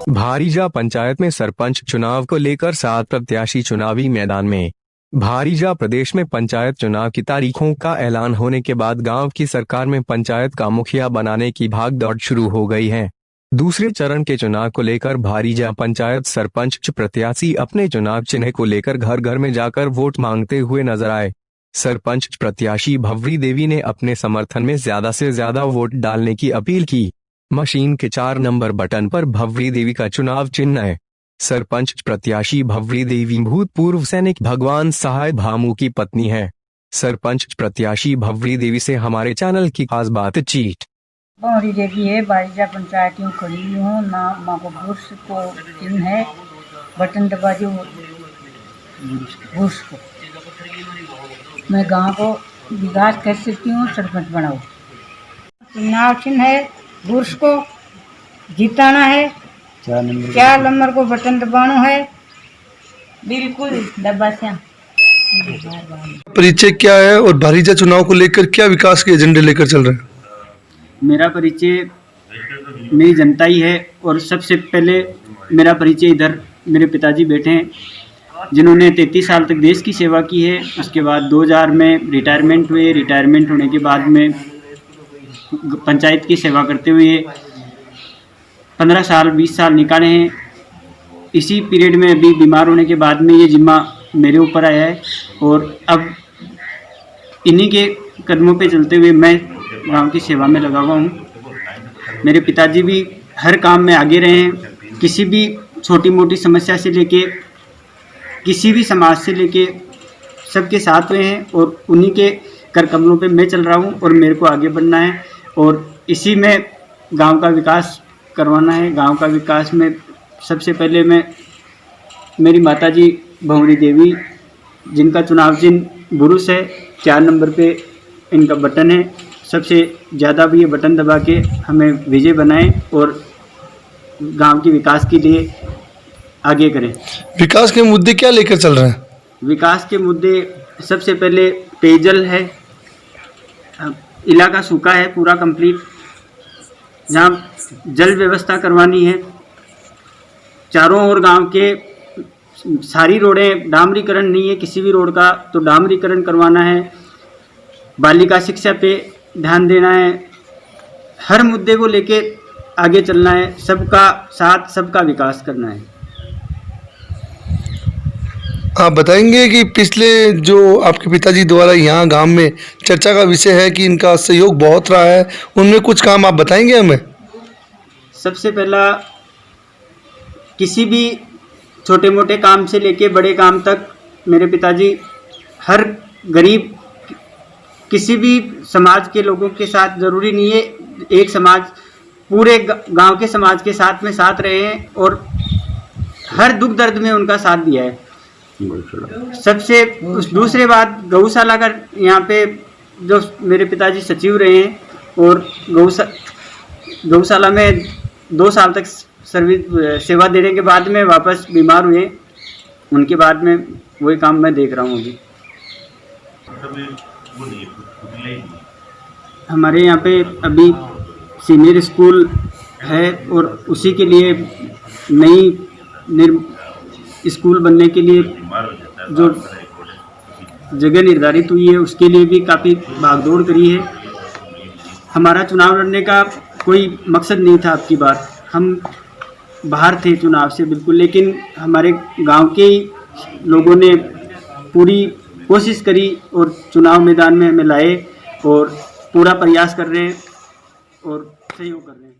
भारीजा पंचायत में सरपंच चुनाव को लेकर 7 प्रत्याशी चुनावी मैदान में। भारीजा प्रदेश में पंचायत चुनाव की तारीखों का ऐलान होने के बाद गांव की सरकार में पंचायत का मुखिया बनाने की भागदौड़ शुरू हो गई है। दूसरे चरण के चुनाव को लेकर भारीजा पंचायत सरपंच प्रत्याशी अपने चुनाव चिन्ह को लेकर घर घर में जाकर वोट मांगते हुए नजर आए। सरपंच प्रत्याशी भवरी देवी ने अपने समर्थन में ज्यादा से ज्यादा वोट डालने की अपील की। मशीन के 4 नंबर बटन पर भवरी देवी का चुनाव चिन्ह है। सरपंच प्रत्याशी भवरी देवी भूतपूर्व सैनिक भगवान सहाय भामू की पत्नी है। सरपंच प्रत्याशी भवरी देवी से हमारे चैनल की खास बातचीत। भवरी देवी है, भारीजा पंचायत में खड़ी हूँ ना। माँ को बुर्श को चिन्ह है, बटन दबा जो बुर्श को। मैं गांव को विकास कर सकती हूँ, सरपंच बनाओ। चुनाव चिन्ह है, बुर्श को जिताना है। 4 नंबर को बटन दबाना है, बिल्कुल दबा से। परिचय क्या है और भारीजा चुनाव को लेकर क्या विकास के एजेंडे लेकर चल रहे हैं? मेरा परिचय मेरी जनता ही है और सबसे पहले मेरा परिचय इधर मेरे पिताजी बैठे हैं, जिन्होंने 33 साल तक देश की सेवा की है। उसके बाद 2000 में रिटायरमेंट हुए। रिटायरमेंट होने के बाद में पंचायत की सेवा करते हुए 15 साल 20 साल निकाले हैं। इसी पीरियड में अभी बीमार होने के बाद में ये जिम्मा मेरे ऊपर आया है और अब इन्हीं के कदमों पे चलते हुए मैं गांव की सेवा में लगा हुआ हूँ। मेरे पिताजी भी हर काम में आगे रहे हैं। किसी भी छोटी मोटी समस्या से लेके किसी भी समाज से लेके सबके साथ हुए हैं और उन्हीं के कर कमलों पे मैं चल रहा हूँ और मेरे को आगे बढ़ना है और इसी में गांव का विकास करवाना है। गांव का विकास में सबसे पहले मैं मेरी माताजी भवरी देवी, जिनका चुनाव चिन्ह बुरुष है, 4 नंबर पे इनका बटन है। सबसे ज़्यादा भी ये बटन दबा के हमें विजय बनाएं और गांव के विकास के लिए आगे करें। विकास के मुद्दे क्या लेकर चल रहे हैं? विकास के मुद्दे सबसे पहले पेयजल है। इलाका सूखा है पूरा कंप्लीट, जहाँ जल व्यवस्था करवानी है। चारों ओर गांव के सारी रोडें, डामरीकरण नहीं है किसी भी रोड का, तो डामरीकरण करवाना है। बालिका शिक्षा पे ध्यान देना है। हर मुद्दे को लेके आगे चलना है। सबका साथ, सबका विकास करना है। आप बताएंगे कि पिछले जो आपके पिताजी द्वारा यहाँ गांव में चर्चा का विषय है कि इनका सहयोग बहुत रहा है, उनमें कुछ काम आप बताएंगे हमें? सबसे पहला, किसी भी छोटे मोटे काम से लेके बड़े काम तक मेरे पिताजी हर गरीब, किसी भी समाज के लोगों के साथ, ज़रूरी नहीं है एक समाज, पूरे गांव के समाज के साथ में साथ रहे हैं और हर दुख दर्द में उनका साथ दिया है। सबसे दूसरे बात, गौशाला का यहाँ पे जो मेरे पिताजी सचिव रहे हैं और गौशाला में 2 साल तक सेवा देने के बाद में वापस बीमार हुए। उनके बाद में वही काम मैं देख रहा हूँ अभी। हमारे यहाँ पे अभी सीनियर स्कूल है और उसी के लिए नई स्कूल बनने के लिए जो जगह निर्धारित हुई है, उसके लिए भी काफ़ी भागदौड़ करी है। हमारा चुनाव लड़ने का कोई मकसद नहीं था अब की बार, हम बाहर थे चुनाव से बिल्कुल, लेकिन हमारे गांव के ही लोगों ने पूरी कोशिश करी और चुनाव मैदान में हमें लाए और पूरा प्रयास कर रहे हैं और सहयोग कर रहे हैं।